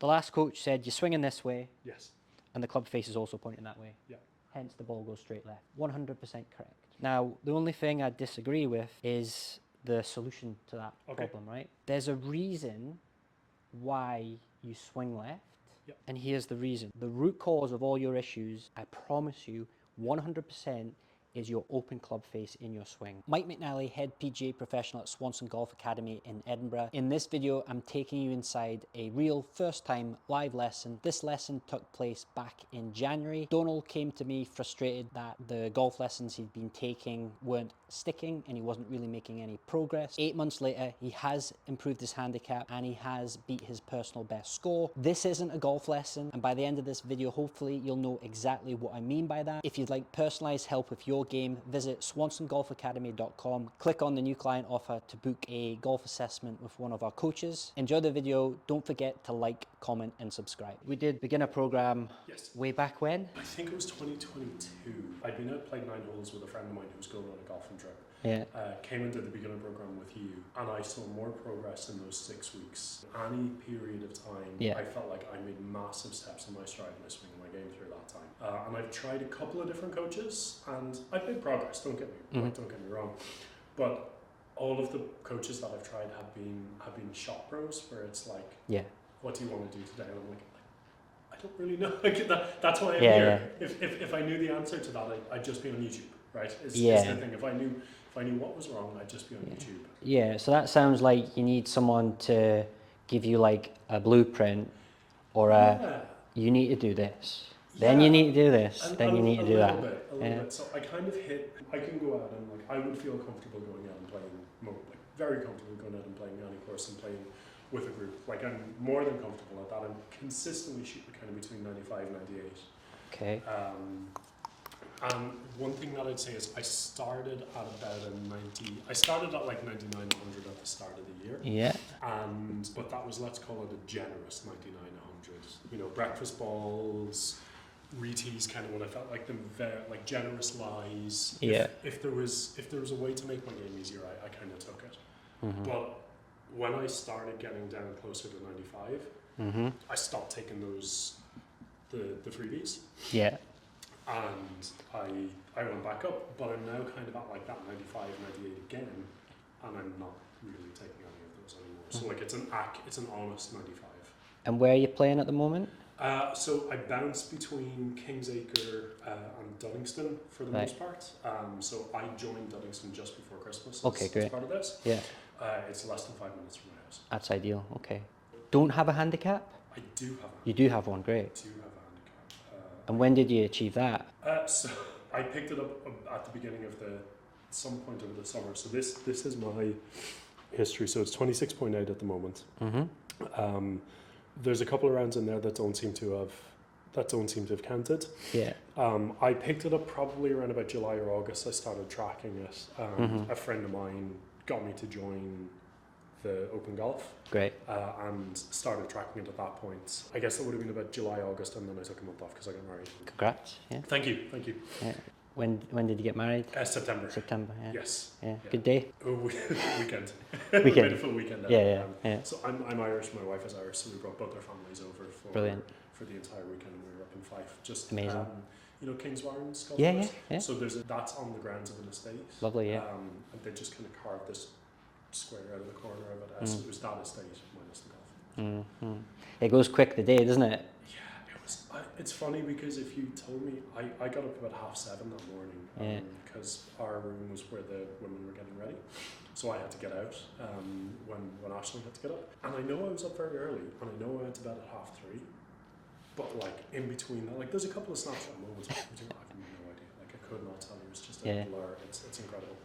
The last coach said you're swinging this way. Yes. And the club face is also pointing that way. Yeah. Hence the ball goes straight left. 100% correct. Now, the only thing I disagree with is the solution to that problem, right? There's a reason why you swing left. Yep. And here's the reason. The root cause of all your issues, I promise you, 100% is your open club face in your swing. Mike McNally, head PGA professional at Swanston Golf Academy in Edinburgh. In this video, I'm taking you inside a real first time live lesson. This lesson took place back in January. Donal came to me frustrated that the golf lessons he'd been taking weren't sticking and he wasn't really making any progress. 8 months later, he has improved his handicap and he has beat his personal best score. This isn't a golf lesson, and by the end of this video, hopefully you'll know exactly what I mean by that. If you'd like personalized help with your game, visit swansongolfacademy.com. Click on the new client offer to book a golf assessment with one of our coaches. Enjoy the video. Don't forget to like, comment, and subscribe. We did beginner program way back when? I think it was 2022. I'd been out playing 9 holes with a friend of mine who was going on a golfing trip. Yeah. Came into the beginner program with you, and I saw more progress in those 6 weeks. Any period of time, I felt like I made massive steps in my stride and my swing in my game through that time. And I've tried a couple of different coaches, and I've made progress. Don't get me wrong, but all of the coaches that I've tried have been shot pros, where it's like, what do you want to do today? And I'm like, I don't really know. That's why I'm here. If I knew the answer to that, I'd just be on YouTube, right? Is the thing. If I knew what was wrong, I'd just be on YouTube. Yeah, so that sounds like you need someone to give you like a blueprint or you need to do this. Then you need to do this. Then you need to do that. A little bit. So I kind of I can go out and like, I would feel comfortable going out and playing, very comfortable going out and playing any course and playing with a group. Like, I'm more than comfortable at that. I'm consistently shooting kind of between 95 and 98. Okay. And one thing that I'd say is I started at about a 90. I started at like 99, 100 at the start of the year. Yeah. But that was, let's call it a generous 99, 100. You know, breakfast balls, retees, kind of what I felt like them, like generous lies. Yeah. If there was a way to make my game easier, I kind of took it. Mm-hmm. But when I started getting down closer to 95, I stopped taking the freebies. Yeah. And I went back up, but I'm now kind of at like that 95, 98 again, and I'm not really taking any of those anymore. So like it's an honest 95. And where are you playing at the moment? So I bounce between Kingsacre and Duddingston for the most part. So I joined Duddingston just before Christmas. As part of this. Yeah. It's less than 5 minutes from my house. That's ideal. Okay. Don't have a handicap? I do have one. You do have one, great. I do have a handicap. And when did you achieve that? So I picked it up at the beginning of some point over the summer. So this is my history. So it's 26.8 at the moment. Mm-hmm. There's a couple of rounds in there that don't seem to have counted. Yeah. I picked it up probably around about July or August. I started tracking it. A friend of mine got me to join the open golf. Great. And started tracking it at that point. I guess that would have been about July, August, and then I took a month off because I got married. Congrats. Yeah. Thank you. Yeah. When did you get married? September. September, yeah. Yes. Yeah. Good day? Oh, weekend. Weekend. We made a full weekend out. Yeah. So I'm Irish, my wife is Irish, so we brought both our families over for the entire weekend. We were up in Fife. Just amazing. You know King's Warren's golf course? Yeah. So that's on the grounds of an estate. Lovely, yeah. And they just kind of carved this square out of the corner of it. It was that estate minus the golf. Mm-hmm. It goes quick the day, doesn't it? Yeah, it was. It's funny because if you told me, I got up about 7:30 that morning because our room was where the women were getting ready. So I had to get out when Ashley had to get up. And I know I was up very early, and I know I went to bed at 3:30. But like in between that, like there's a couple of snapshot moments. I have no idea. Like I could not tell you. It's just a blur. It's incredible.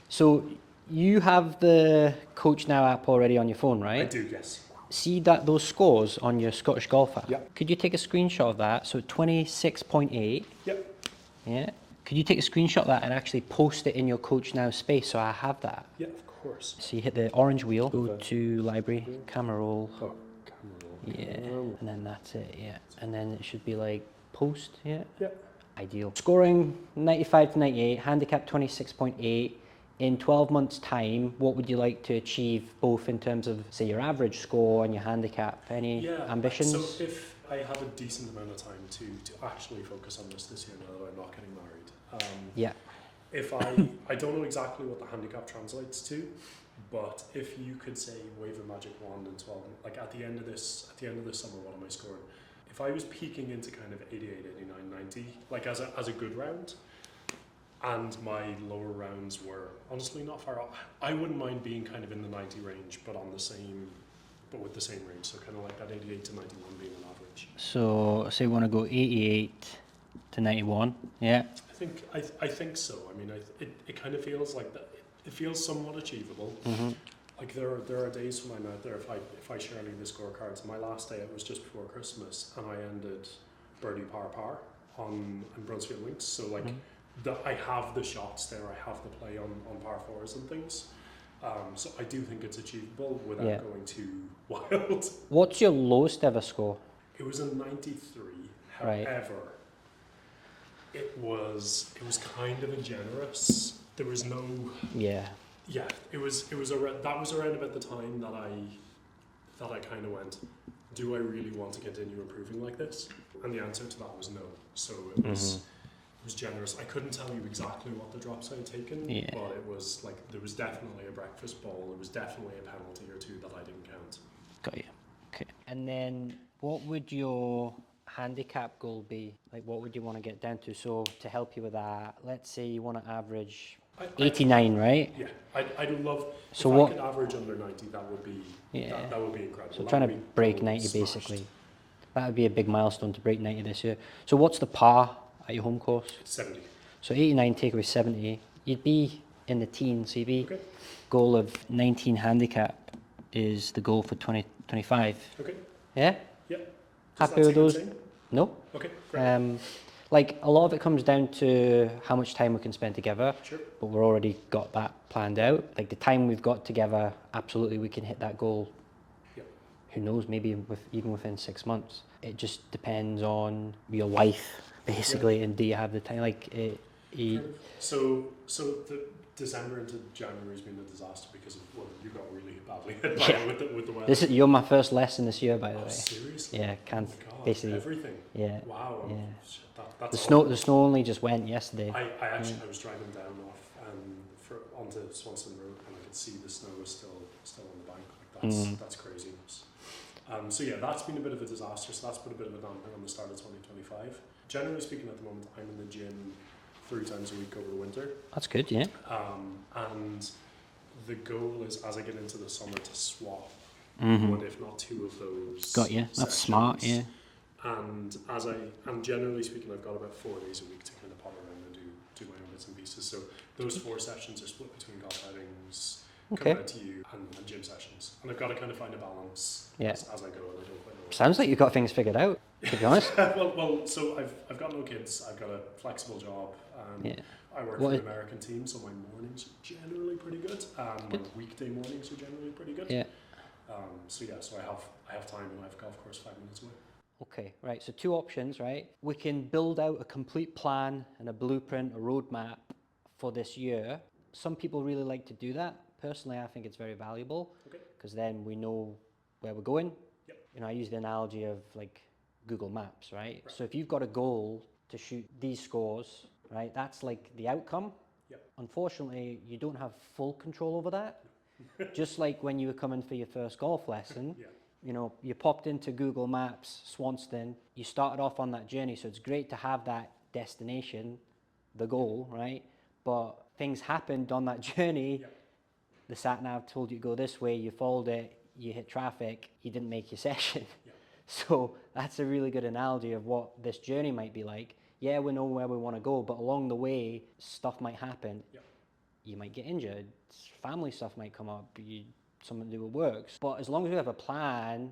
So you have the Coach Now app already on your phone, right? I do, yes. See those scores on your Scottish Golf app? Yep. Could you take a screenshot of that? So 26.8. Yep. Yeah. Could you take a screenshot of that and actually post it in your Coach Now space so I have that? Yeah, of course. So you hit the orange wheel, go to library, camera roll. Oh, camera roll. Yeah. And then that's it, yeah. And then it should be like post, yeah? Yep. Ideal. Scoring 95 to 98, handicap 26.8. In 12 months' time, what would you like to achieve, both in terms of, say, your average score and your handicap? Any ambitions? So if I have a decent amount of time to actually focus on this year now that I'm not getting married, Yeah. if I don't know exactly what the handicap translates to, but if you could say wave a magic wand in 12, like at the end of this summer, what am I scoring? If I was peaking into kind of 88, 89, 90, like as a good round, and my lower rounds were honestly not far off, I wouldn't mind being kind of in the 90 range, but with the same range, so kind of like that 88 to 91 being an average. So say we want to go 88 to 91, yeah? I think so. I mean, it kind of feels like that. It feels somewhat achievable. Mm-hmm. Like there are days when I'm out there, if I share any of the scorecards, my last day it was just before Christmas, and I ended birdie par on Brunsfield Links, so like I have the shots there, I have the play on par fours and things. So I do think it's achievable without going too wild. What's your lowest ever score? It was a 93. Right. However, it was kind of a generous. There was no. Yeah. Yeah. It was that was around about the time that I kind of went, do I really want to continue improving like this? And the answer to that was no. So it was. It was generous. I couldn't tell you exactly what the drops I had taken, but it was like there was definitely a breakfast bowl. There was definitely a penalty or two that I didn't count. Got you. Okay. And then what would your handicap goal be? Like, what would you want to get down to? So to help you with that, let's say you want to average 89, right? Yeah, I'd love. So if what? I could average under 90, that would be. That would be incredible. So that trying to break 90 basically. That would be a big milestone to break 90 this year. So what's the par at your home course? 70. So 89 take away 70, you'd be in the teens. So you'd be goal of 19 handicap is the goal for 2025. Okay. Yeah. Yeah. Happy with those? No. Okay. Great. Like a lot of it comes down to how much time we can spend together. Sure. But we're already got that planned out. Like the time we've got together, absolutely we can hit that goal. Yep. Who knows? Maybe even within 6 months. It just depends on your life, basically, and do you have the time? Like So the December into January has been a disaster because of, well, you got really badly hit by it with the weather. You're my first lesson this year, by the way. Seriously? Yeah, can't God, basically everything. Yeah. Wow. Yeah. Shit, that's awful. The snow only just went yesterday. I was driving down onto Swanston Road and I could see the snow was still on the bank. Like that's craziness. So yeah, that's been a bit of a disaster. So that's put a bit of a damper on the start of 2025. Generally speaking, at the moment, I'm in the gym 3 times a week over the winter. That's good, yeah. And the goal is, as I get into the summer, to swap one, if not 2 of those. Got you. That's smart, yeah. And generally speaking, I've got about 4 days a week to kind of pop around and do my own bits and pieces. So those 4 sessions are split between golf outings, coming out to you, and gym sessions. And I've got to kind of find a balance as I go, and I don't quite know. Sounds like you've got things figured out, to be honest. well, so I've got no kids. I've got a flexible job. I work for an American team, so my mornings are generally pretty good. My weekday mornings are generally pretty good. Yeah. So I have time, and I have a golf course 5 minutes away. Okay, right. So 2 options, right? We can build out a complete plan and a blueprint, a roadmap for this year. Some people really like to do that. Personally, I think it's very valuable because then we know where we're going. Yep. You know, I use the analogy of like Google Maps, right? So if you've got a goal to shoot these scores, right, that's like the outcome. Yep. Unfortunately, you don't have full control over that. Just like when you were coming for your first golf lesson, you know, you popped into Google Maps, Swanston, you started off on that journey. So it's great to have that destination, the goal, right? But things happened on that journey. Yep. The sat nav told you to go this way, you followed it, you hit traffic, you didn't make your session. Yep. So that's a really good analogy of what this journey might be like. Yeah, we know where we want to go, but along the way, stuff might happen. Yep. You might get injured, family stuff might come up, something to do with work. But as long as we have a plan,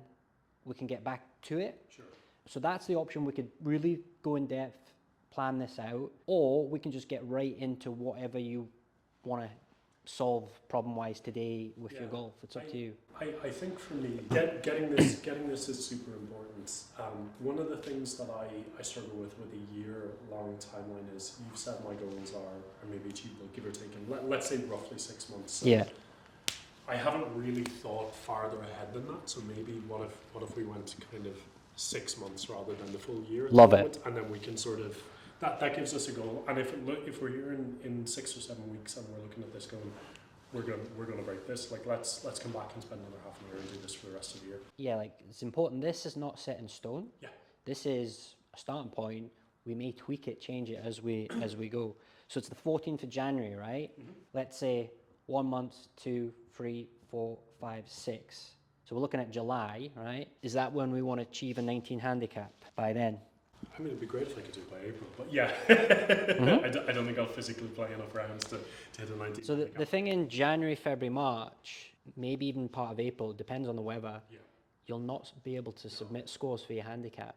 we can get back to it. Sure. So that's the option. We could really go in depth, plan this out, or we can just get right into whatever you want to solve problem-wise today with your golf. It's up to you. I think for me, getting this is super important. One of the things that I struggle with a year-long timeline is you've said my goals are maybe achievable, give or take, in let's say roughly 6 months. So Yeah. I haven't really thought farther ahead than that. So maybe what if we went kind of 6 months rather than the full year? Love it. And then we can sort of that gives us a goal. And if we're here in 6 or 7 weeks and we're looking at this going, we're gonna break this. Like let's come back and spend another half an hour and do this for the rest of the year. Yeah, like it's important. This is not set in stone. Yeah. This is a starting point. We may tweak it, change it as we go. So it's the 14th of January, right? Mm-hmm. Let's say 1 month, 2, 3, 4, 5, 6. So we're looking at July, right? Is that when we want to achieve a 19 handicap by then? I mean, it'd be great if I could do it by April, but yeah, I don't think I'll physically play enough rounds to hit a 19. So the thing in January, February, March, maybe even part of April, depends on the weather, you'll not be able to submit scores for your handicap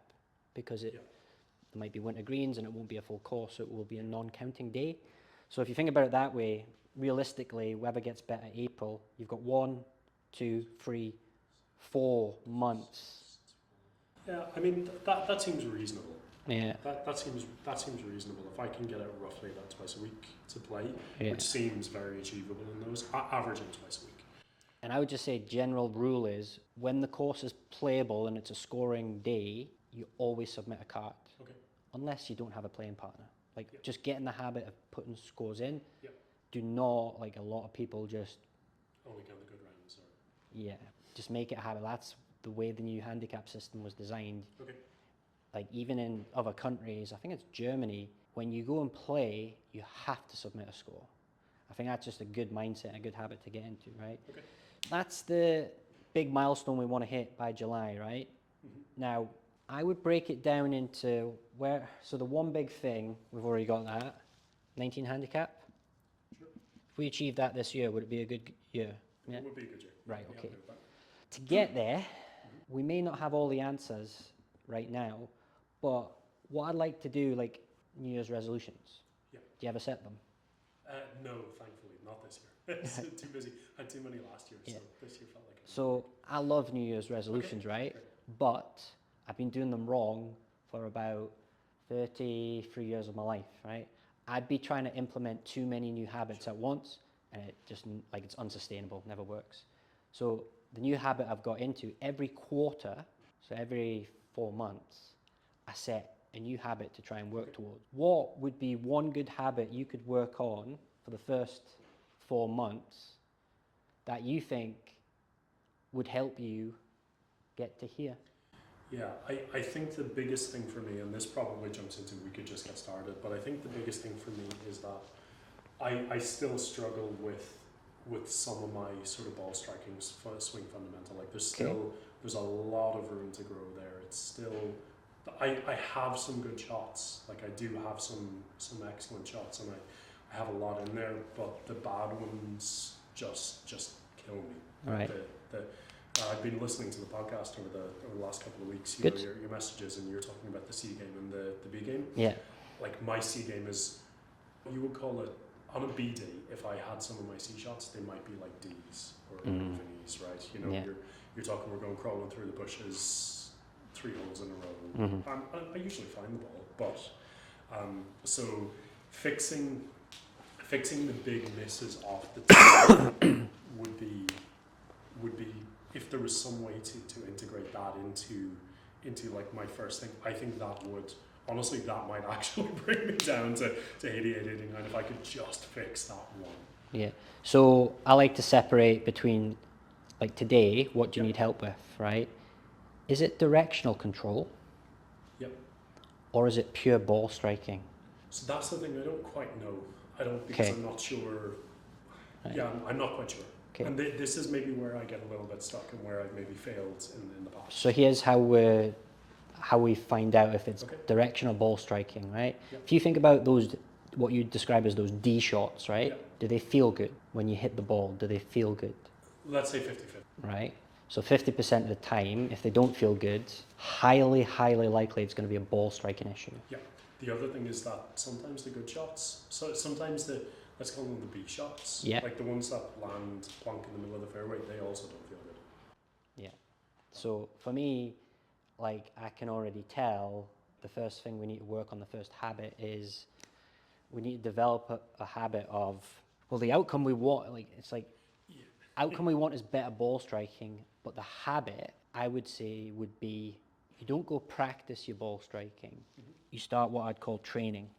because there might be winter greens and it won't be a full course, so it will be a non-counting day. So if you think about it that way, realistically, weather gets better April, you've got 1, 2, 3, 4 months. Yeah, I mean, that seems reasonable. Yeah. That seems reasonable. If I can get it roughly about twice a week to play, which seems very achievable in those, averaging twice a week. And I would just say general rule is when the course is playable and it's a scoring day, you always submit a card. Okay. Unless you don't have a playing partner. Like just get in the habit of putting scores in. Yep. Do not, like a lot of people just... Only count the good rounds. Or... Yeah, just make it a habit. That's the way the new handicap system was designed. Okay. Like even in other countries, I think it's Germany, when you go and play, you have to submit a score. I think that's just a good mindset, a good habit to get into, right? Okay. That's the big milestone we want to hit by July, right? Mm-hmm. Now, I would break it down into where, so the one big thing, we've already got that, 19 handicap. Sure. If we achieve that this year, would it be a good year? Yeah? It would be a good year. Right, Yeah, okay. I'll do that. To get there, we may not have all the answers right now, but what I'd like to do, like New Year's resolutions. Yeah. Do you ever set them? No, thankfully, not this year. It's too busy. I had too many last year, so this year felt like a So I love New Year's resolutions, right? Great. But I've been doing them wrong for about 33 years of my life, right? I'd be trying to implement too many new habits at once, and it just, like, it's unsustainable, never works. So the new habit I've got into, every quarter, so every 4 months, I set a new habit to try and work towards. What would be one good habit you could work on for the first 4 months that you think would help you get to here? Yeah, I think the biggest thing for me, and this probably jumps into we could just get started, but I think the biggest thing for me is that I still struggle with some of my sort of ball striking swing fundamental. Like there's a lot of room to grow there. It's still, I have some good shots. Like I do have some excellent shots, and I have a lot in there, but the bad ones just kill me. Right. I've been listening to the podcast over the last couple of weeks. You know, your messages, and you're talking about the C game and the B game. Yeah. Like my C game is, you would call it, on a B day, if I had some of my C shots, they might be like D's or even E's, right? You know, you're talking, we're going crawling through the bushes, 3 holes in a row. I usually find the ball, but so fixing the big misses off the tee would be if there was some way to integrate that into like my first thing. I think that would, honestly, that might actually bring me down to 88, 89 if I could just fix that one. Yeah. So I like to separate between, like today, what do you need help with, right? Is it directional control? Yep. Or is it pure ball striking? So that's the thing, I don't quite know. Because I'm not sure. Right. Yeah, I'm not quite sure. Okay. And this is maybe where I get a little bit stuck and where I've maybe failed in the past. So here's how we find out if it's directional ball striking, right? Yep. If you think about those, what you describe as those D shots, right? Yep. Do they feel good when you hit the ball? Do they feel good? Let's say 50-50. Right. So 50% of the time, if they don't feel good, highly, highly likely it's going to be a ball striking issue. Yeah. The other thing is that sometimes the good shots, so sometimes let's call them the B shots, like the ones that land plonk in the middle of the fairway, they also don't feel good. Yeah. So for me, like I can already tell the first thing we need to work on, the first habit is we need to develop a habit of, well, the outcome we want, like it's like outcome we want is better ball striking, but the habit I would say would be you don't go practice your ball striking. You start what I'd call training.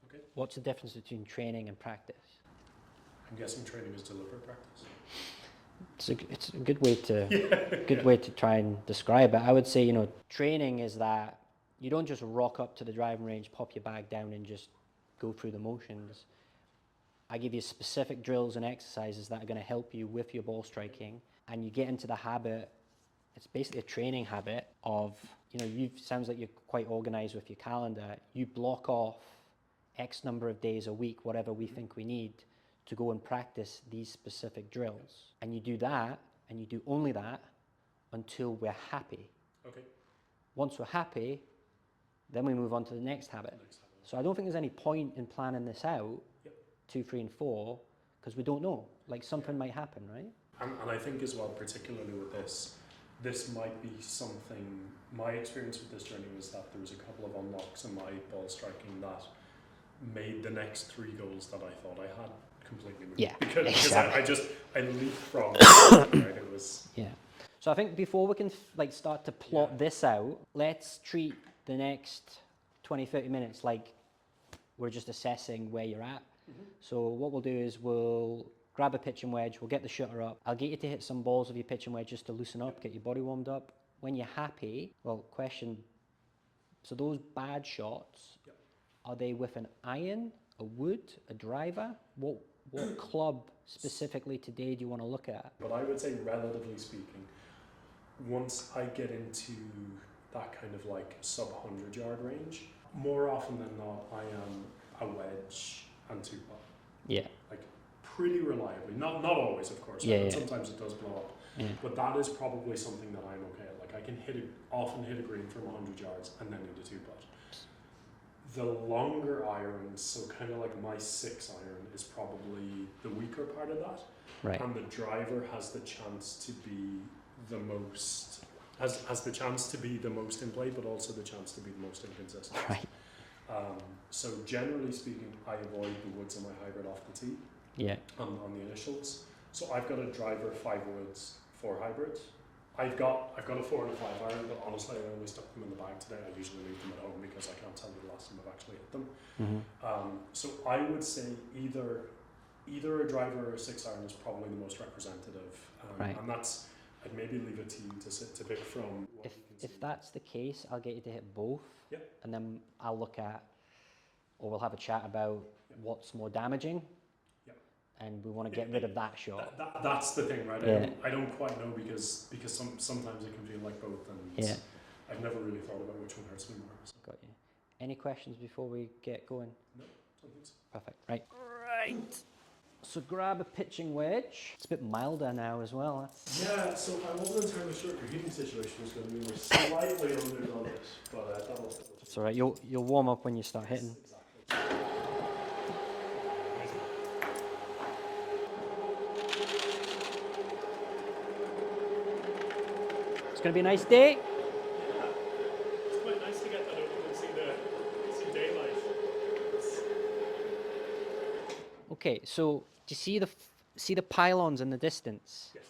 Okay. What's the difference between training and practice? I'm guessing training is deliberate practice. It's a good way to way to try and describe it. I would say, training is that you don't just rock up to the driving range, pop your bag down and just go through the motions. I give you specific drills and exercises that are going to help you with your ball striking, and you get into the habit. It's basically a training habit of, sounds like you're quite organized with your calendar. You block off X number of days a week, whatever we think we need, to go and practice these specific drills. And you do that, and you do only that until we're happy. Okay. Once we're happy, then we move on to the next habit. So I don't think there's any point in planning this out, 2, 3, and 4, because we don't know. Like something might happen, right? And I think as well, particularly with this might be something, my experience with this journey was that there was a couple of unlocks in my ball striking that made the next 3 goals that I thought I had completely moved. Yeah, Because exactly. I leapfrogged, right? It was... Yeah. So I think before we can start to plot this out, let's treat the next 20, 30 minutes like we're just assessing where you're at. So what we'll do is we'll grab a pitching wedge, we'll get the shutter up. I'll get you to hit some balls with your pitching wedge just to loosen up, get your body warmed up. When you're happy, well, question, so those bad shots, are they with an iron, a wood, a driver? What club specifically today do you want to look at? But I would say, relatively speaking, once I get into that kind of like sub 100-yard range, more often than not, I am a wedge and 2-putt. Yeah. Like pretty reliably. Not always, of course. Yeah, Right? yeah. Sometimes it does blow up. Yeah. But that is probably something that I'm okay at. Like I can often hit a green from 100 yards and then into 2-putt. The longer irons, so kind of like my 6 iron, is probably the weaker part of that. Right. And the driver has the chance to be the most, has the chance to be the most in play, but also the chance to be the most inconsistent. Right. So generally speaking, I avoid the woods on my hybrid off the tee. Yeah. On the initials. So I've got a driver, 5 woods, 4 hybrids. I've got a 4 and a 5 iron, but honestly I only stuck them in the bag today. I usually leave them at home because I can't tell you the last time I've actually hit them. So I would say either a driver or a 6 iron is probably the most representative. Right. And that's, I'd maybe leave it to you to pick from what you can see. If that's the case, I'll get you to hit both. Yep. And then I'll look at, or we'll have a chat about what's more damaging. And we want to get rid of that shot. That's the thing, right? Yeah. I don't quite know because sometimes it can feel like both, and I've never really thought about which one hurts me more. So. Got you. Any questions before we get going? No, don't think so. Perfect. Right. So grab a pitching wedge. It's a bit milder now as well. Yeah, so I wasn't entirely sure your heating situation was going to be slightly underdone it, but that'll... That's all right. You'll warm up when you start hitting. Exactly. It's going to be a nice day. Yeah, it's quite nice to get that open and see daylight. Okay, so do you see the pylons in the distance? Yes.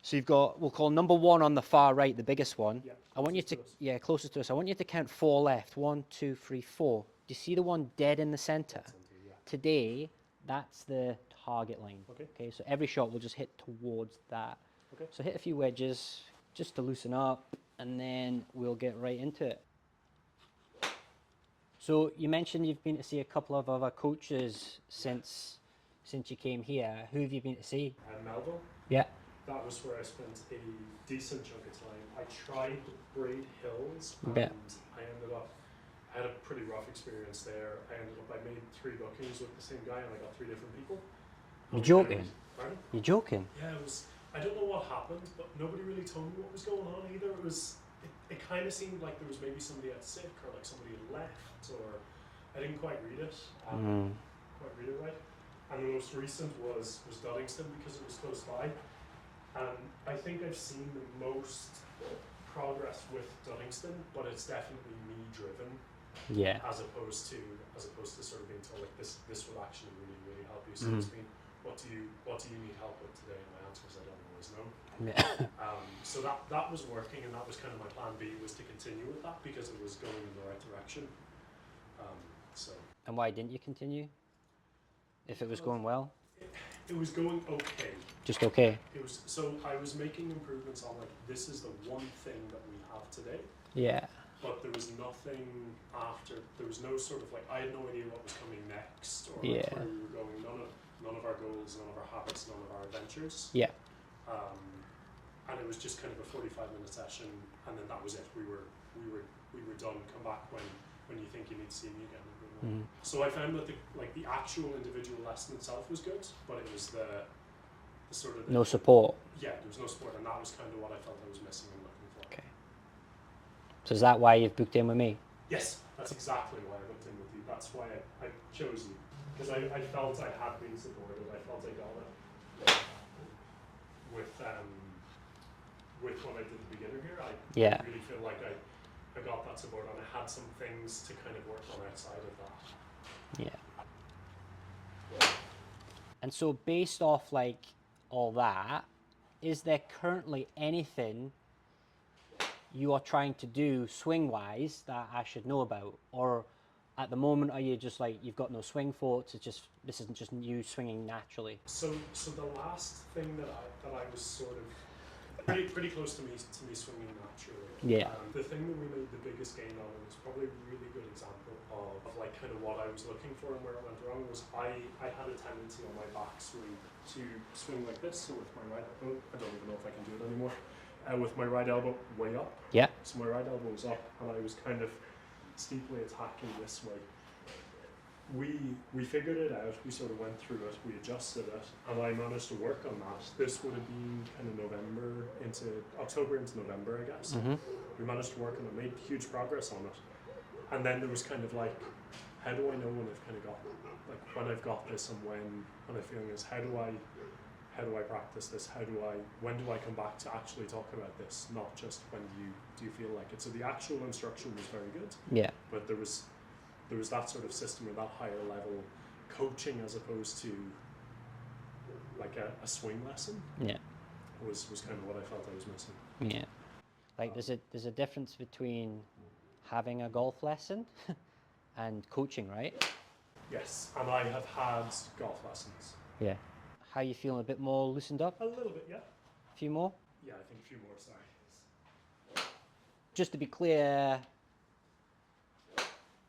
So you've got, we'll call number 1 on the far right, the biggest one. Yeah, I want you to, closest to us. I want you to count 4 left. 1, 2, 3, 4. Do you see the one dead in the center? Yeah. Today, that's the target line. Okay. So every shot will just hit towards that. Okay. So hit a few wedges just to loosen up, and then we'll get right into it. So you mentioned you've been to see a couple of other coaches since you came here. Who have you been to see? Melville. Yeah. That was where I spent a decent chunk of time. I tried Braid Hills, and Yeah. I had a pretty rough experience there. I made 3 bookings with the same guy, and I got 3 different people. You're joking? Pardon? You're joking? Yeah, it was. I don't know what happened, but nobody really told me what was going on either. It kind of seemed like there was maybe somebody had sick or like somebody had left, or I didn't quite read it. Quite read it right. And the most recent was Duddingston because it was close by. And I think I've seen the most progress with Duddingston, but it's definitely me driven Yeah. as opposed to sort of being told like this would actually really help you. So it's been what do you need help with today? And my answer is I don't always know. Yeah. So that was working, and that was kind of my plan B, was to continue with that because it was going in the right direction. So. And why didn't you continue? If it was going well? It was going okay. Just okay. It was, so I was making improvements on like, this is the one thing that we have today, Yeah. but there was nothing after. There was no sort of like, I had no idea what was coming next or Yeah. like where we were going. None of our goals, none of our habits, none of our adventures. Yeah. And it was just kind of a 45-minute session, and then that was it. We were done. Come back when you think you need to see me again. So I found that the actual individual lesson itself was good, but it was the sort of No support. Yeah, there was no support, and that was kind of what I felt I was missing and looking for. Okay. So is that why you've booked in with me? Yes, that's exactly why I booked in with you. That's why I chose you, because I felt I had been supported. I felt I got it with what I did at the beginner here. I really feel like I got that support, and I had some things to kind of work on outside of that. Yeah. And so based off like all that, is there currently anything you are trying to do swing-wise that I should know about? Or at the moment, are you just like, you've got no swing thoughts, it's just, this isn't just you swinging naturally? So the last thing that I was sort of pretty close to me swinging naturally. Yeah. The thing that we made the biggest gain on, and it's probably a really good example of like kind of what I was looking for and where it went wrong, was I had a tendency on my backswing to swing like this. So with my right, I don't even know if I can do it anymore. With my right elbow way up. Yeah. So my right elbow was up, and I was kind of steeply attacking this way. We figured it out, we sort of went through it, we adjusted it, and I managed to work on that. This would have been kind of October into November, I guess. We managed to work on it, made huge progress on it. And then there was kind of like, how do I know when I've kind of got, like when I've got this, and when I'm feeling this, how do I practice this? When do I come back to actually talk about this? Not just when do you feel like it. So the actual instruction was very good. Yeah. But there was that sort of system, or that higher level coaching, as opposed to like a swing lesson. Yeah. Was kind of what I felt I was missing. Yeah. Like there's a difference between having a golf lesson and coaching, right? Yes, and I have had golf lessons. Yeah. How you feeling? A bit more loosened up? A little bit, yeah. A few more? Yeah, I think a few more, sorry. Just to be clear,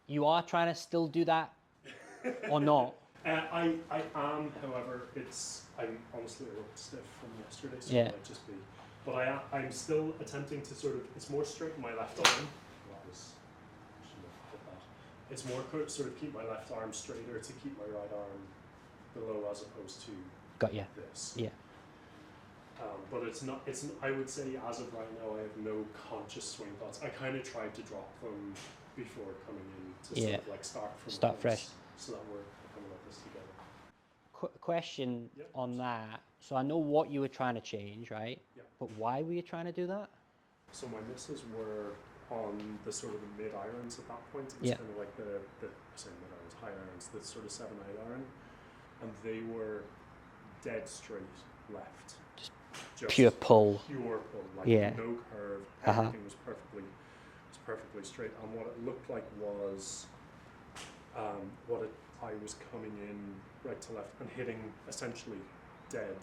you are trying to still do that or not? I am, however, I'm honestly a little stiff from yesterday, so Yeah. it might just be. But I'm still attempting to sort of, it's more straight in my left arm. It's more sort of keep my left arm straighter, to keep my right arm below, as opposed to Got you. this. Yeah. But I would say as of right now, I have no conscious swing thoughts. I kind of tried to drop them before coming in to sort of like start fresh. so that we're coming at this together. Question Yep. on that. So I know what you were trying to change, right? Yeah. But why were you trying to do that? So my misses were on the sort of the mid irons at that point. It was kind of like the I say mid irons, high irons, the sort of 7-8 iron, and they were dead straight left. Just Pure pull. Pure pull, like no curve. Everything was perfectly straight. And what it looked like was I was coming in right to left and hitting essentially dead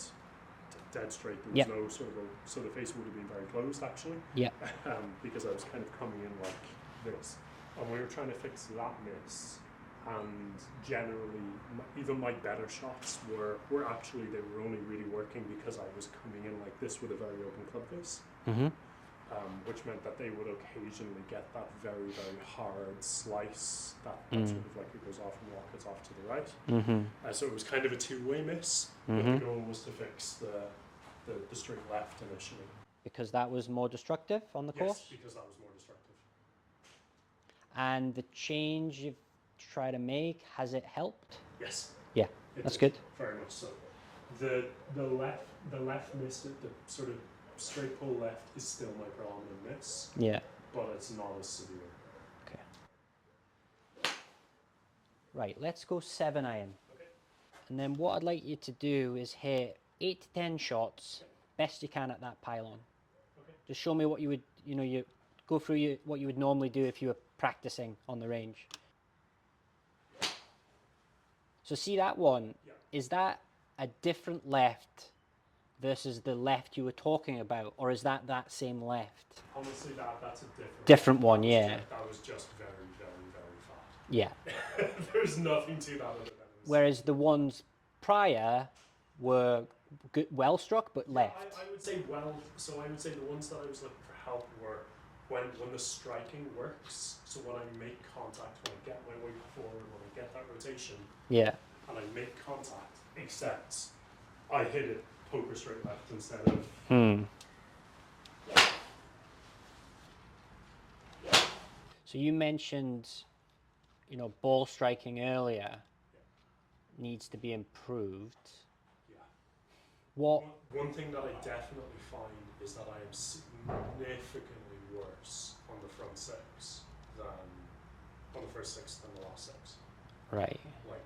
straight. There was no so the face would have been very closed actually. Yeah. Because I was kind of coming in like this, and we were trying to fix that miss. And generally, even my better shots were actually, they were only really working because I was coming in like this with a very open club face, which meant that they would occasionally get that very, very hard slice that sort of like it goes off and rockets off to the right. So it was kind of a two-way miss, but the goal was to fix the straight left initially. Because that was more destructive on the course? Yes, because that was more destructive. And the change you've tried to make, has it helped? Yes. Yeah, that's good. Very much so. The left missed it, the sort of straight pull left is still my predominant miss, Yeah. but it's not as severe. Okay. Right, let's go 7-iron. Okay. And then what I'd like you to do is hit 8 to 10 shots, best you can at that pylon. Okay. Just show me what you would, you go through what you would normally do if you were practicing on the range. So see that one, Yeah. is that a different left versus the left you were talking about, or is that same left? Honestly, that's a Different one, yeah. That was just very, very, very fat. Yeah. There's nothing to that other than it was. Whereas the ones prior were good, well struck, but left. I would say so I would say the ones that I was looking for help were when the striking works. So when I make contact, when I get my weight forward, when I get that rotation, Yeah. and I make contact, except I hit it poker straight left instead of. So you mentioned, ball striking earlier needs to be improved. Yeah. What? One thing that I definitely find is that I am significantly worse on the front six than on the first six than the last six. Right. Like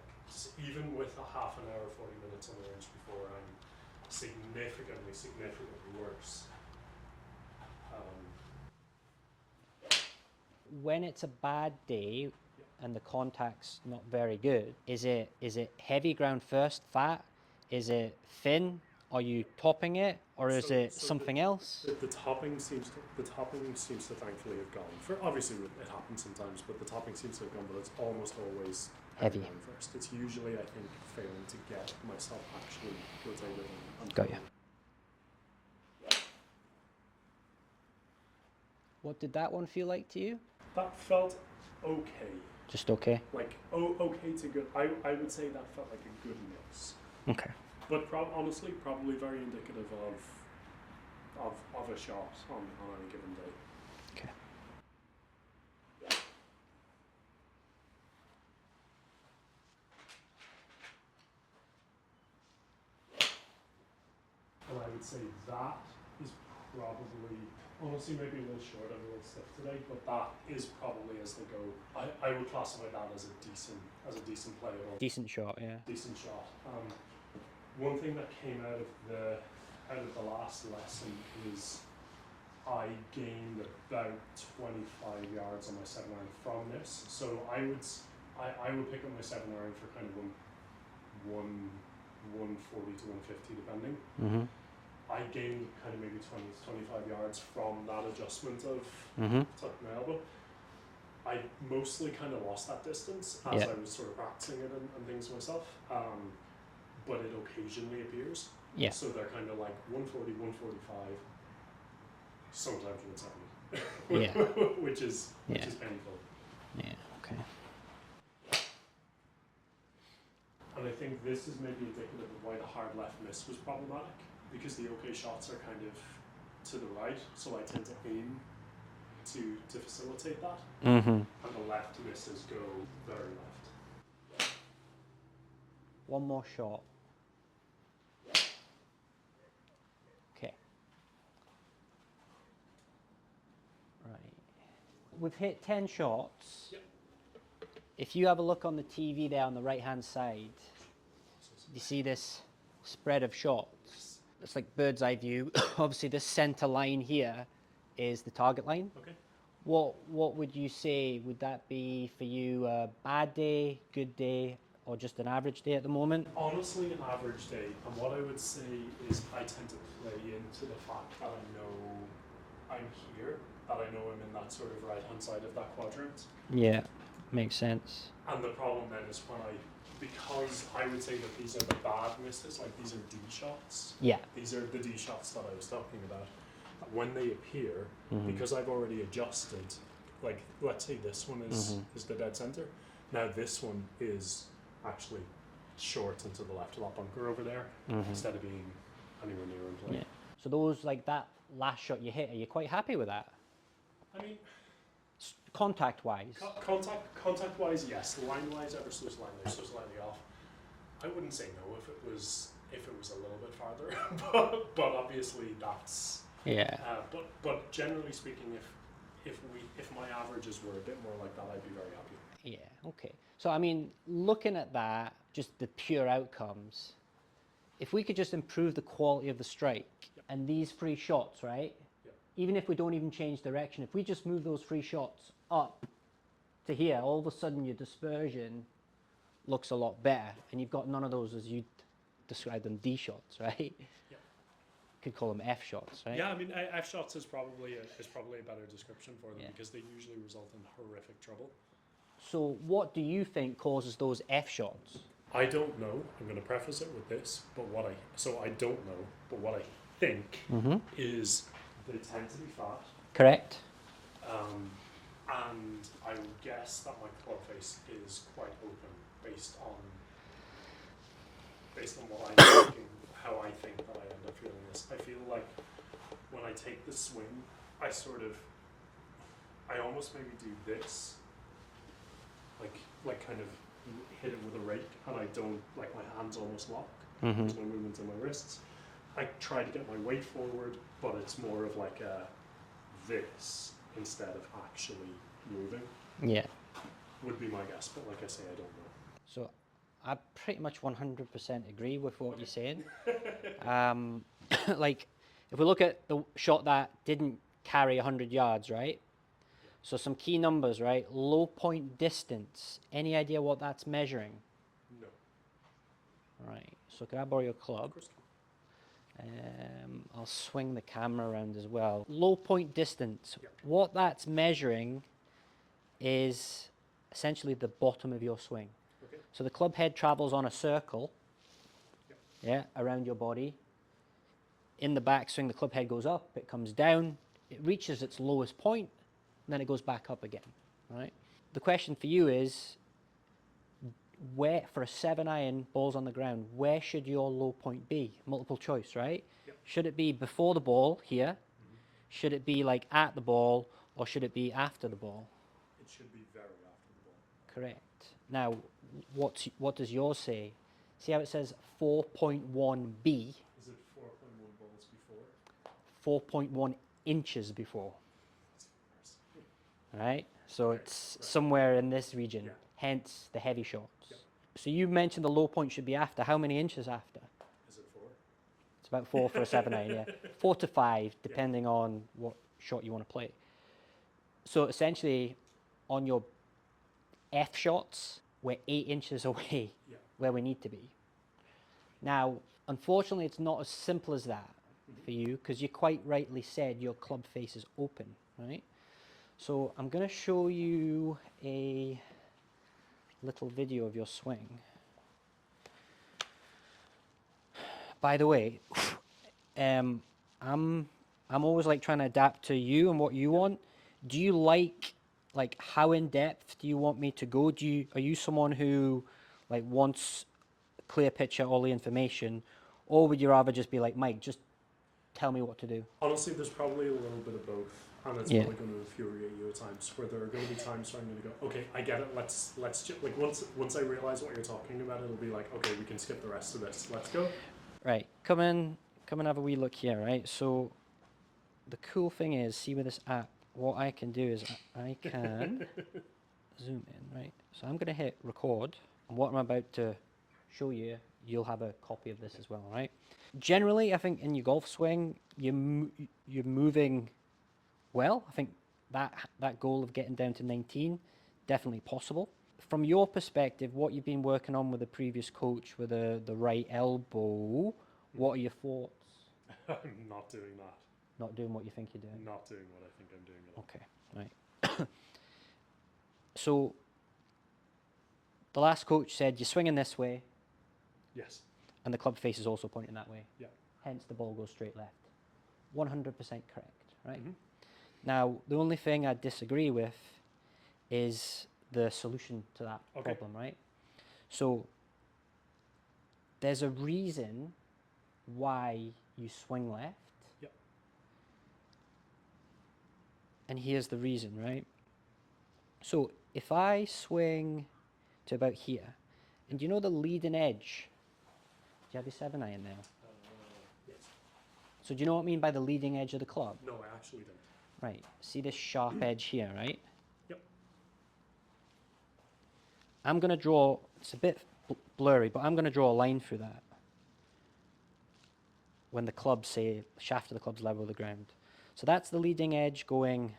even with a half an hour, 40 minutes on the range before, I'm significantly worse. When it's a bad day and the contact's not very good, is it heavy ground first, fat? Is it thin? Are you topping it, or is it something else? The topping seems to thankfully have gone. For obviously it happens sometimes, but the topping seems to have gone. But it's almost always heavy ground first. It's usually, I think, failing to get myself actually rotated and got you. What did that one feel like to you? That felt okay. Just okay? Like, okay to good. I would say that felt like a good mix. Okay. But honestly, probably very indicative of a shot on any given day. Okay. And I would say that is probably, honestly, maybe a little short and a little stiff today, but that is probably as they go. I would classify that as a decent playable. Decent shot, yeah. Decent shot. One thing that came out of the last lesson is I gained about 25 yards on my 7-iron from this. So I would pick up my 7-iron for kind of 140 to 150 depending. Mm-hmm. I gained kind of maybe 20 to 25 yards from that adjustment of tucking my elbow. I mostly kind of lost that distance as I was sort of practicing it and things myself. But it occasionally appears. Yeah. So they're kind of like 140, 145, sometimes 170. which is painful. Yeah, okay. And I think this is maybe indicative of why the hard left miss was problematic, because the okay shots are kind of to the right, so I tend to aim to facilitate that. Mm-hmm. And the left misses go very left. One more shot. Okay. Right. We've hit 10 shots. Yep. If you have a look on the TV there on the right-hand side, you see this spread of shots. It's like bird's eye view. Obviously, this center line here is the target line. Okay. What would you say? Would that be for you a bad day, good day, or just an average day at the moment? Honestly, an average day. And what I would say is I tend to play into the fact that I know I'm here, that I know I'm in that sort of right-hand side of that quadrant. Yeah, makes sense. And the problem then is because I would say that these are the bad misses, like these are D shots. Yeah. These are the D shots that I was talking about. When they appear, because I've already adjusted, like let's say this one is the dead center. Now this one is actually short and to the left of that bunker over there, instead of being anywhere near in play. Yeah. So those, like that last shot you hit, are you quite happy with that? I mean, contact-wise? Contact-wise, yes. Line-wise, ever so slightly off. I wouldn't say no if it was a little bit farther, but obviously that's Yeah. But generally speaking, if my averages were a bit more like that, I'd be very happy. Yeah, okay. So, I mean, looking at that, just the pure outcomes, if we could just improve the quality of the strike and these free shots, right? Yep. Even if we don't even change direction, if we just move those free shots up to here, all of a sudden your dispersion looks a lot better, and you've got none of those, as you describe them, D shots, right? Yep. Could call them F shots, right? Yeah, I mean, F shots is probably a better description for them, Yeah. because they usually result in horrific trouble. So what do you think causes those F shots? I don't know. I'm going to preface it with this, but I don't know, but what I think is they tend to be fat, Correct. and I would guess that my club face is quite open based on what I'm thinking, how I think that I end up feeling this. I feel like when I take the swing, I almost maybe do this, like kind of hit it with a rake, and I don't, like, my hands almost lock. There's no movement in my wrists. I try to get my weight forward, but it's more of like a this instead of actually moving. Yeah. Would be my guess, but like I say, I don't know. So I pretty much 100% agree with what you're saying. Like, if we look at the shot that didn't carry 100 yards, right? So some key numbers, right? Low point distance. Any idea what that's measuring? No. Right. So can I borrow your club? Of course. I'll swing the camera around as well. Low point distance. Yep. What that's measuring is essentially the bottom of your swing. Okay. So the club head travels on a circle, Yep. yeah, around your body. In the backswing, the club head goes up, it comes down, it reaches its lowest point, and then it goes back up again, right? The question for you is, where, for a 7-iron, balls on the ground, where should your low point be? Multiple choice, right? Yep. Should it be before the ball here? Should it be like at the ball, or should it be after the ball? It should be very after the ball. Correct. Now, what does yours say? See how it says 4.1B? Is it 4.1 balls before? 4.1 inches before, That's worse. right? So Right, it's right. somewhere in this region, Yeah. hence the heavy shots. Yep. So you mentioned the low point should be after. How many inches after? Is it 4? It's about 4 for a 7-iron, yeah. 4 to 5, depending on what shot you want to play. So essentially, on your F shots, we're 8 inches away Yeah. where we need to be. Now, unfortunately, it's not as simple as that for you, because you quite rightly said your club face is open, right? So I'm going to show you a little video of your swing. By the way, I'm always like trying to adapt to you and what you want. Do you like how in depth do you want me to go? Are you someone who like wants a clear picture, all the information, or would you rather just be like, Mike, just tell me what to do? Honestly, there's probably a little bit of both, and it's Yeah. probably going to infuriate you at times. Where there are going to be times where I'm going to go, okay, I get it. Let's just like once I realize what you're talking about, it'll be like, okay, we can skip the rest of this. Let's go. Right, come and have a wee look here, right? So the cool thing is, see with this app, what I can do is I can zoom in, right? So I'm going to hit record, and what I'm about to show you, you'll have a copy of this as well, right? Generally, I think in your golf swing, you're moving well. I think that goal of getting down to 19, definitely possible. From your perspective, what you've been working on with the previous coach with the right elbow, what are your thoughts? I'm not doing that. Not doing what you think you're doing? Not doing what I think I'm doing at all. Okay, right. So the last coach said you're swinging this way, Yes. and the club face is also pointing that way. Yeah. Hence the ball goes straight left. 100% correct, right? Mhm. Now, the only thing I disagree with is the solution to that Okay. problem, right? So there's a reason why you swing left. Yep. And here's the reason, right? So if I swing to about here, and do you know the leading edge? Do you have your 7-iron now? Yes. So do you know what I mean by the leading edge of the club? No, I actually don't. Right. See this sharp edge here, right? Yep. I'm going to draw, it's a bit blurry, but I'm going to draw a line through that. When the club, say, the shaft of the club's level with the ground. So that's the leading edge going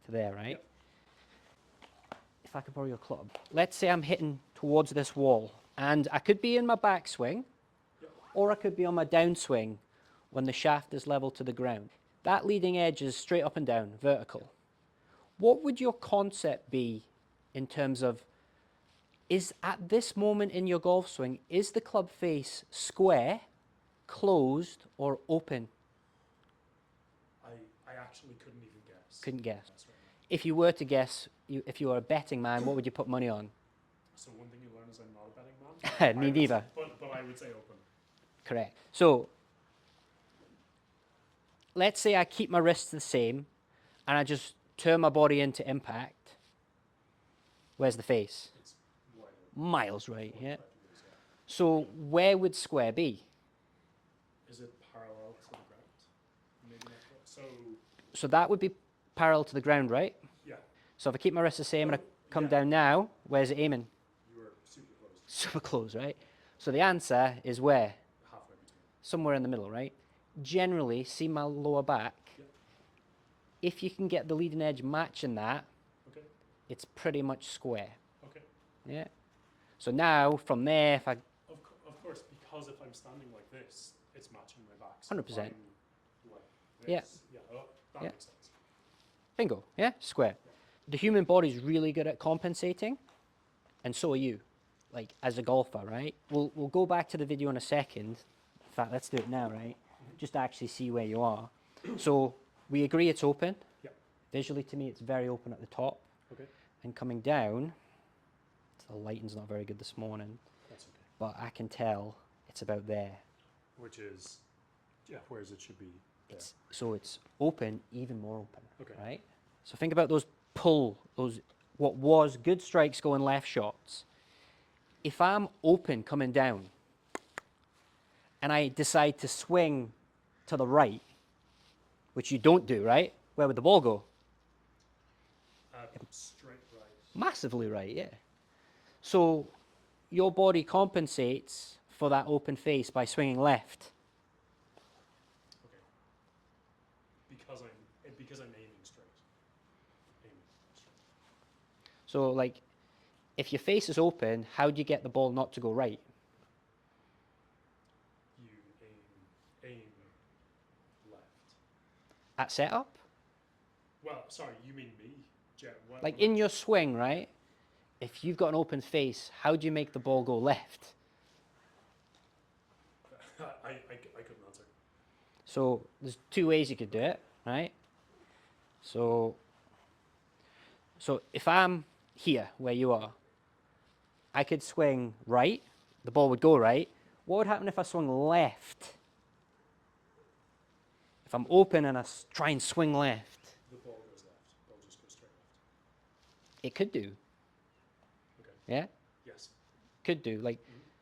to there, right? Yep. If I could borrow your club. Let's say I'm hitting towards this wall, and I could be in my backswing, Yep. or I could be on my downswing when the shaft is level to the ground. That leading edge is straight up and down, vertical. What would your concept be in terms of, is at this moment in your golf swing, is the club face square, closed, or open? I actually couldn't even guess. Couldn't guess. That's right now. If you were to guess, if you were a betting man, what would you put money on? So one thing you learn is I'm not a betting man. Me neither. But I would say open. Correct. So, let's say I keep my wrists the same, and I just turn my body into impact. Where's the face? It's wider. Miles right, yeah. 45 degrees, yeah. So, where would square be? Is it parallel to the ground? Maybe not quite. So that would be parallel to the ground, right? Yeah, So if I keep my wrists the same and I come yeah. down now, where's it aiming? you were super close. Super close, right? So the answer is where? Halfway between. Somewhere in the middle, right? Generally, see my lower back. Yep. If you can get the leading edge matching that, Okay. it's pretty much square. Okay. Yeah. So now from there, if I Of course, because if I'm standing like this, it's matching my back. 100%. If I'm like Yeah. this, yeah, oh, that Yeah. makes sense. bingo, yeah, square. The human body is really good at compensating, and so are you, like as a golfer, right? We'll go back to the video in a second. In fact, let's do it now, right? Just to actually see where you are. So we agree it's open. Yep. Visually, to me, it's very open at the top, Okay. and coming down, the lighting's not very good this morning, That's okay. but I can tell it's about there. Which is, yeah, whereas it should be there. So it's open, even more open, Okay. right? So think about those what was good strikes going left shots. If I'm open coming down and I decide to swing to the right, which you don't do, right? Where would the ball go? Straight right. Massively right, yeah. So your body compensates for that open face by swinging left. Okay. Because I'm aiming straight. Aiming straight. So like, if your face is open, how do you get the ball not to go right? You aim left. At setup? Well, sorry, you mean me, Jet? Like in your swing, right? If you've got an open face, how do you make the ball go left? I couldn't answer. So there's two ways you could do it, right? So if I'm here where you are, I could swing right, the ball would go right. What would happen if I swung left? If I'm open and I try and swing left, The ball goes left. The ball just goes straight left. it could do. Okay. Yeah? Yes. Could do. Like,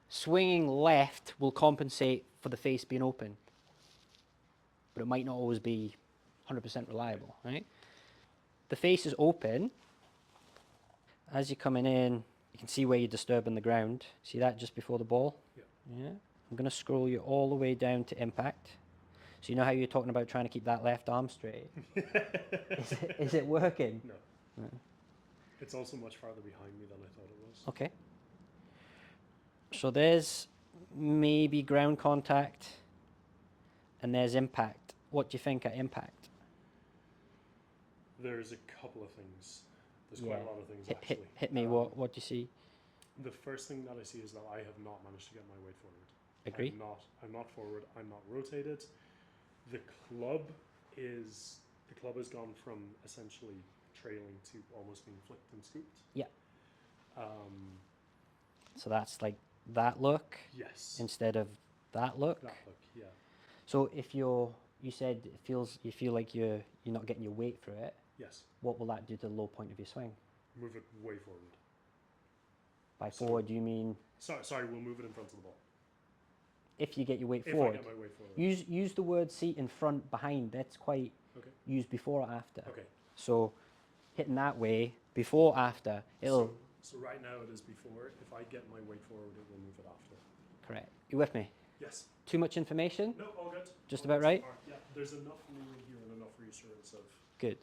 swinging left will compensate for the face being open. But it might not always be 100% reliable, right? The face is open. As you're coming in, you can see where you're disturbing the ground. See that just before the ball? Yeah. Yeah. I'm going to scroll you all the way down to impact. So you know how you're talking about trying to keep that left arm straight? Is it working? No. No. It's also much farther behind me than I thought it was. Okay. So there's maybe ground contact and there's impact. What do you think at impact? There's a couple of things. There's quite a lot of things actually. Hit me. What do you see? The first thing that I see is that I have not managed to get my weight forward. Agree. I'm not forward. I'm not rotated. The club has gone from essentially trailing to almost being flipped and scooped. Yeah. So that's like that look Yes. instead of that look. That look, yeah. So if you said you feel like you're not getting your weight through it, Yes. what will that do to the low point of your swing? Move it way forward. By So- forward, you mean Sorry, we'll move it in front of the ball. if you get your weight If forward. I get my weight forward. Use the word seat in front, behind. That's quite Okay. used before or after. Okay. So hitting that way, before, after, it'll... So right now it is before. If I get my weight forward, it will move it after. Correct. You with me? Yes. Too much information? No, all good. Just All about good so right? far. Yeah, there's enough meaning here and enough reassurance of... Good.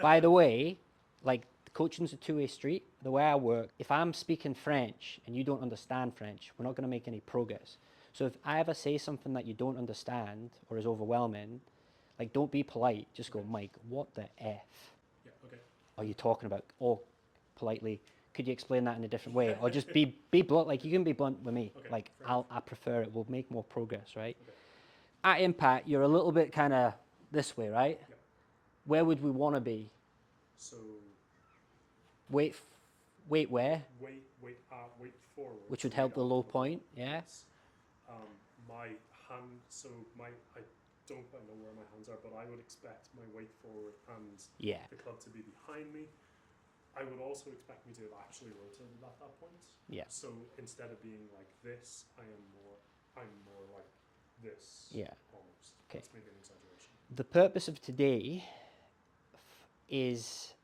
By the way, like, coaching's a two-way street. The way I work, if I'm speaking French and you don't understand French, we're not going to make any progress. So if I ever say something that you don't understand or is overwhelming, like, don't be polite. Just go, Mike, what the F Yeah, okay. are you talking about? Or politely, could you explain that in a different way? Or just be blunt. Like, you can be blunt with me. Okay, Like, fair enough. I prefer it. We'll make more progress, right? Okay. At impact, you're a little bit kind of this way, right? Yeah. Where would we want to be? So Weight where? weight forward. Which would so help weight the up low on the point, ball. yeah? Yes. My hand, so I don't quite know where my hands are, but I would expect my weight forward and Yeah. the club to be behind me. I would also expect me to have actually rotated at that point. Yeah. So instead of being like this, I'm more like this. Yeah. Almost. Okay. That's maybe an exaggeration. The purpose of today is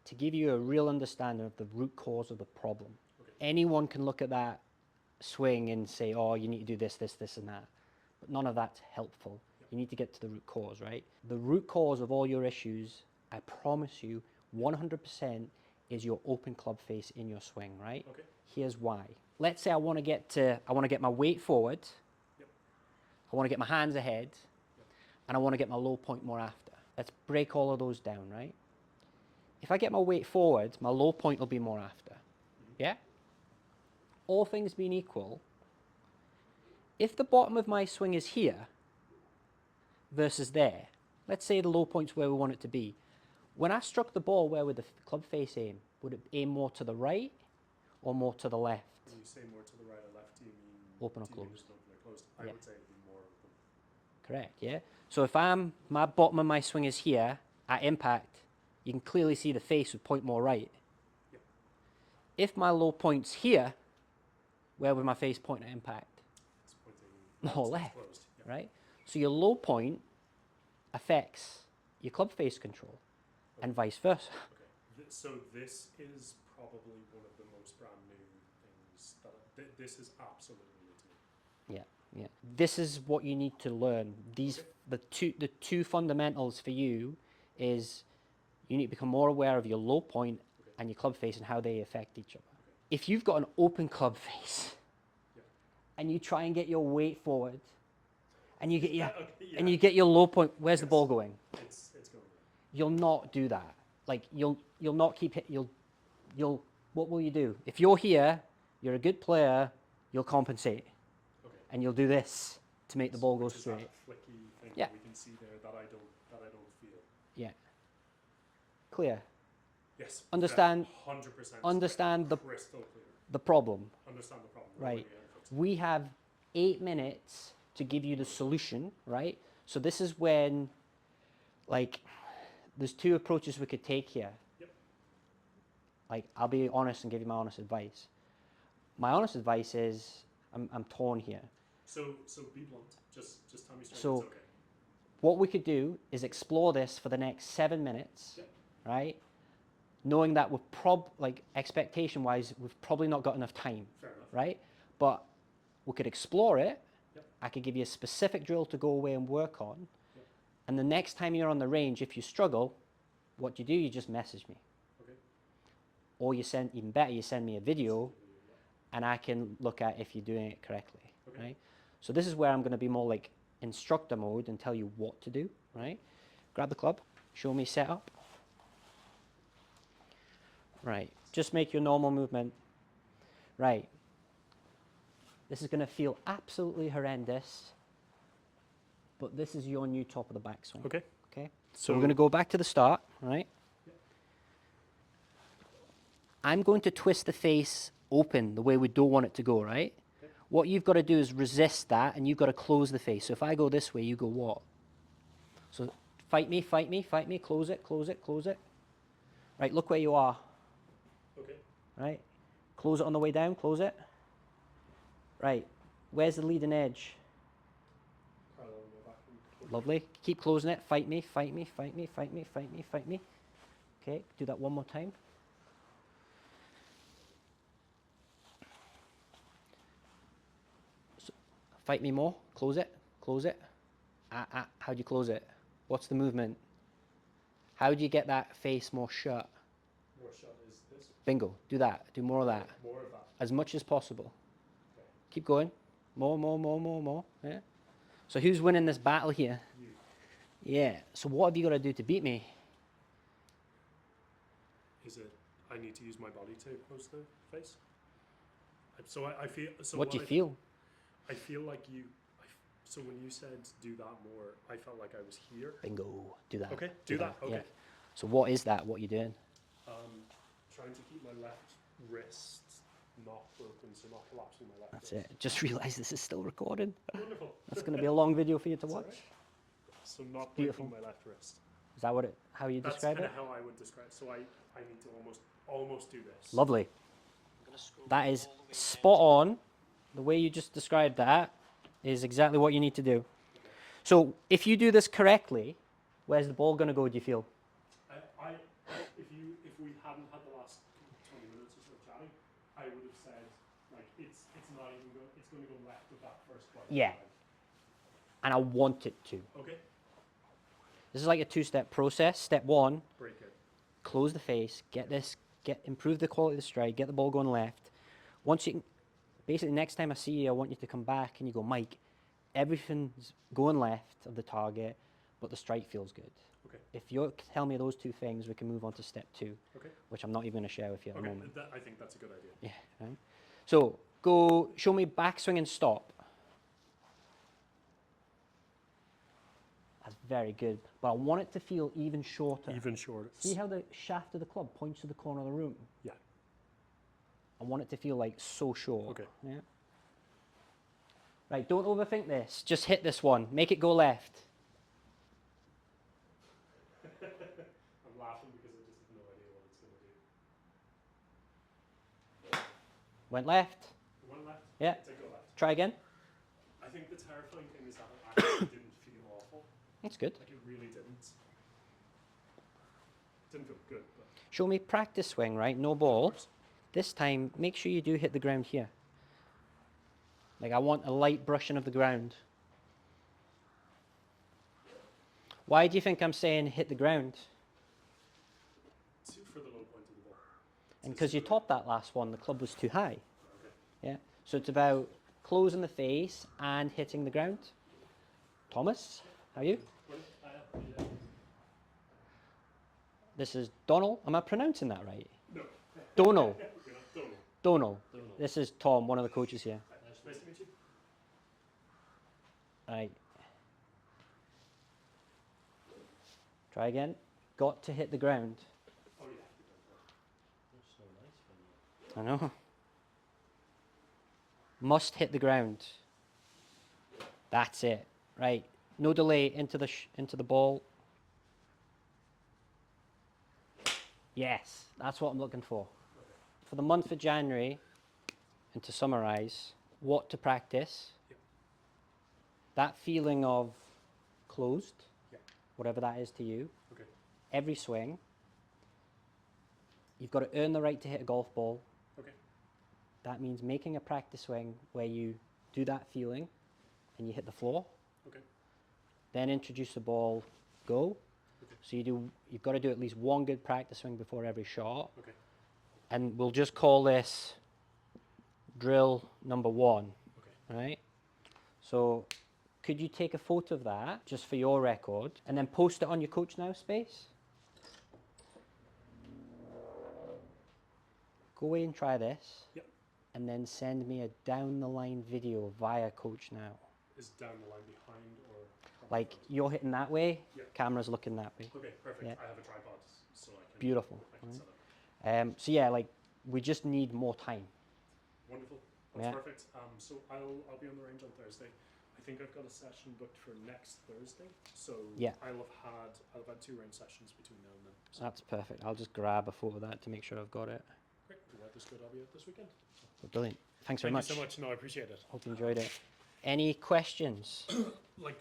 to give you a real understanding of the root cause of the problem. Okay. Anyone can look at that swing and say, oh, you need to do this, this, this, and that. But none of that's helpful. Yep. You need to get to the root cause, right? The root cause of all your issues, I promise you, 100% is your open club face in your swing, right? Okay. Here's why. Let's say I want to get my weight forward. Yep. I want to get my hands ahead. Yep. And I want to get my low point more after. Let's break all of those down, right? If I get my weight forward, my low point will be more after. Yeah? All things being equal, if the bottom of my swing is here versus there, let's say the low point's where we want it to be. When I struck the ball, where would the club face aim? Would it aim more to the right or more to the left? When you say more to the right or left, do you mean Open or do you mean closed? just open or closed? I Yeah. would say it'd be more open. Correct, yeah? So if my bottom of my swing is here, at impact, you can clearly see the face would point more right. Yep. If my low point's here, where would my face point at impact? It's pointing More it's left, closed. Yeah. right? So your low point affects your club face control and vice versa. Okay. So this is probably one of the most brand new things that this is absolutely new to me. Yeah. This is what you need to learn. These Okay. the two fundamentals for you is you need to become more aware of your low point Okay. and your club face and how they affect each other. Okay. If you've got an open club face Yeah. and you try and get your weight forward and you get your Okay, yeah. and you get your low point, where's the Yes. ball going? It's going right. You'll not do that. Like you'll not keep hit. You'll what will you do? If you're here, you're a good player. You'll compensate Okay. and you'll do this to make the ball go Which is that straight. flicky thing Yeah. that we can see there that I don't feel. Yeah. Clear. Yes. Understand- 100%. understand the- crystal clear. The problem. Understand the problem. Right. Yeah. We have 8 minutes to give you the solution, right? So this is when, like, there's two approaches we could take here. Yep. Like, I'll be honest and give you my honest advice. My honest advice is, I'm torn here. So be blunt. Just tell me straight. So- it's okay. What we could do is explore this for the next 7 minutes, Yep. right? Knowing that we're expectation-wise, we've probably not got enough time, Fair enough. right? But we could explore it. Yep. I could give you a specific drill to go away and work on. Yep. And the next time you're on the range, if you struggle, what do? You just message me. Okay. Or even better, you send me a video Yeah. and I can look at if you're doing it correctly, Okay. right? So this is where I'm going to be more like instructor mode and tell you what to do, right? Grab the club, show me setup. Right, just make your normal movement. Right. This is going to feel absolutely horrendous, but this is your new top of the backswing. Okay. Okay. So So we're going to go back to the start, right? Yep. I'm going to twist the face open the way we don't want it to go, right? Okay. What you've got to do is resist that, and you've got to close the face. So if I go this way, you go what? So fight me, close it, close it, close it. Right, look where you are, Okay. right? Close it on the way down, close it. Right, Where's the leading edge? Parallel on my back and Lovely. Keep closing it. Fight me, fight me, fight me, fight me, fight me, fight me. Okay, do that one more time. So, fight me more. Close it. Close it. How do you close it? What's the movement? How do you get that face more shut? more shot is this. Bingo. Do that. Do more of that. More of that. As much as possible. Okay. Keep going. More, more, more, more, more. Yeah. So who's winning this battle here? You. Yeah. So what have you got to do to beat me? Is it? I need to use my body to close the face. So I feel. So What do you feel? I feel like you. So when you said do that more, I felt like I was here. Bingo. Do that. Okay. Do that. Okay. Yeah. So what is that? What are you doing? Trying to keep my left wrist not broken, so not collapsing my left. That's wrist. it. Just realised this is still recording. Wonderful. That's going to be a long video for you to That's all watch. right. So not beautiful. breaking my left wrist. Is that what it? How you That's describe kind it? of how I would describe it. So I need to almost do this. Lovely. That is spot on. The way you just described that is exactly what you need to do. So if you do this correctly, where's the ball going to go, do you feel? If we hadn't had the last 20 minutes or so chatting, I would have said like it's not even going. It's going to go left with that first part. Yeah. And I want it to. Okay. This is like a two-step process. Step one, Break it. close the face, improve the quality of the stride, get the ball going left. Once you can, basically next time I see you, I want you to come back and you go, Mike, everything's going left of the target, but the strike feels good. Okay. If you tell me those two things, we can move on to step two, Okay. which I'm not even going to share with you at the moment. I think that's a good idea. Yeah, right. So go show me backswing and stop. That's very good, but I want it to feel even shorter. Even shorter. See how the shaft of the club points to the corner of the room? Yeah. I want it to feel like so short. Okay. Yeah. Right, don't overthink this. Just hit this one. Make it go left. I'm laughing because I just have no idea what it's going to do. Went left. One left. Yeah. Take go left. Try again. I think the terrifying thing is that it actually didn't feel awful. That's good. Like it really didn't. Didn't feel good, but. Show me practice swing, right? No ball. This time, make sure you do hit the ground here. Like I want a light brushing of the ground. Why do you think I'm saying hit the ground? For the low point of the ball. And because you topped that last one, the club was too high. Okay. Yeah. So it's about closing the face and hitting the ground. Thomas, how are you? This is Donal. Am I pronouncing that right? No. Donal. Donal. Donal. This is Tom, one of the coaches here. Nice to meet you. Right. Try again. Got to hit the ground. Oh yeah. That's so nice from you. I know. Must hit the ground. That's it. Right. No delay into the ball. Yes, that's what I'm looking for. For the month of January, and to summarize, what to practice. Yep. That feeling of closed, Yep. whatever that is to you. Okay. Every swing. You've got to earn the right to hit a golf ball. Okay. That means making a practice swing where you do that feeling and you hit the floor. Okay. Then introduce the ball, go. Okay. So you've got to do at least one good practice swing before every shot. Okay. And we'll just call this drill number 1. Okay. Right? So could you take a photo of that just for your record and then post it on your Coach Now space? Go away and try this. Yep. And then send me a down the line video via Coach Now. Is down the line behind or? Like you're hitting that way, Yep. camera's looking that way. Okay, perfect. Yeah. I have a tripod, so I can. Beautiful. I can Right. set up. So yeah, like we just need more time. Wonderful. That's Yeah. perfect. So I'll be on the range on Thursday. I think I've got a session booked for next Thursday. So Yeah. I'll have had 2 range sessions between now and then. So That's perfect. I'll just grab a photo of that to make sure I've got it. great. The weather's good. I'll be out this weekend. Brilliant. Thanks very Thank much. you so much. No, I appreciate it. Hope you enjoyed it. Any questions? Like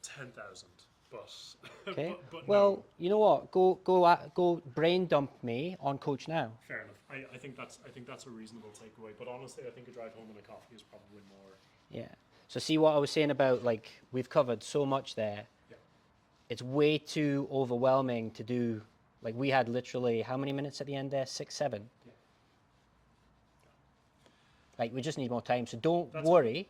10,000, but Okay. but Well, no. you know what? Go brain dump me on Coach now. Fair enough. I think that's a reasonable takeaway. But honestly, I think a drive home and a coffee is probably more. Yeah. So see what I was saying about, like, we've covered so much there. Yeah. It's way too overwhelming to do. Like, we had literally how many minutes at the end there? 6, 7. Yeah. Like, we just need more time. So don't That's worry.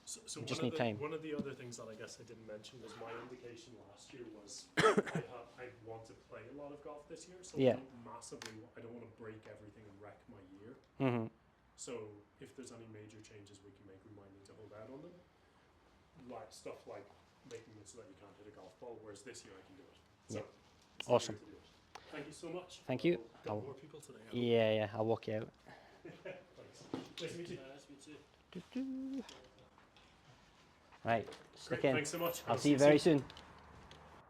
So We just one need of the, time. One of the other things that I guess I didn't mention was my indication last year was I want to play a lot of golf this year, so Yeah. I don't want to break everything and wreck my year. Mm-hmm. So if there's any major changes we can make, we might need to hold out on them. Like stuff like making it so that you can't hit a golf ball, whereas this year I can do it. So Yeah. it's the Awesome. year to do it. Thank you so much. Thank you. Got more people today. I hope. Yeah, I'll walk you out. Thanks. Nice to meet you. Nice to meet you. Right, Great. stick in. Thanks so much. I'll see you very soon.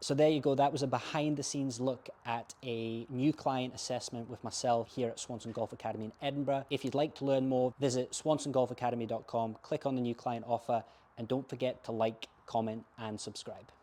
So there you go. That was a behind the scenes look at a new client assessment with myself here at Swanston Golf Academy in Edinburgh. If you'd like to learn more, visit swansongolfacademy.com, click on the new client offer, and don't forget to like, comment, and subscribe.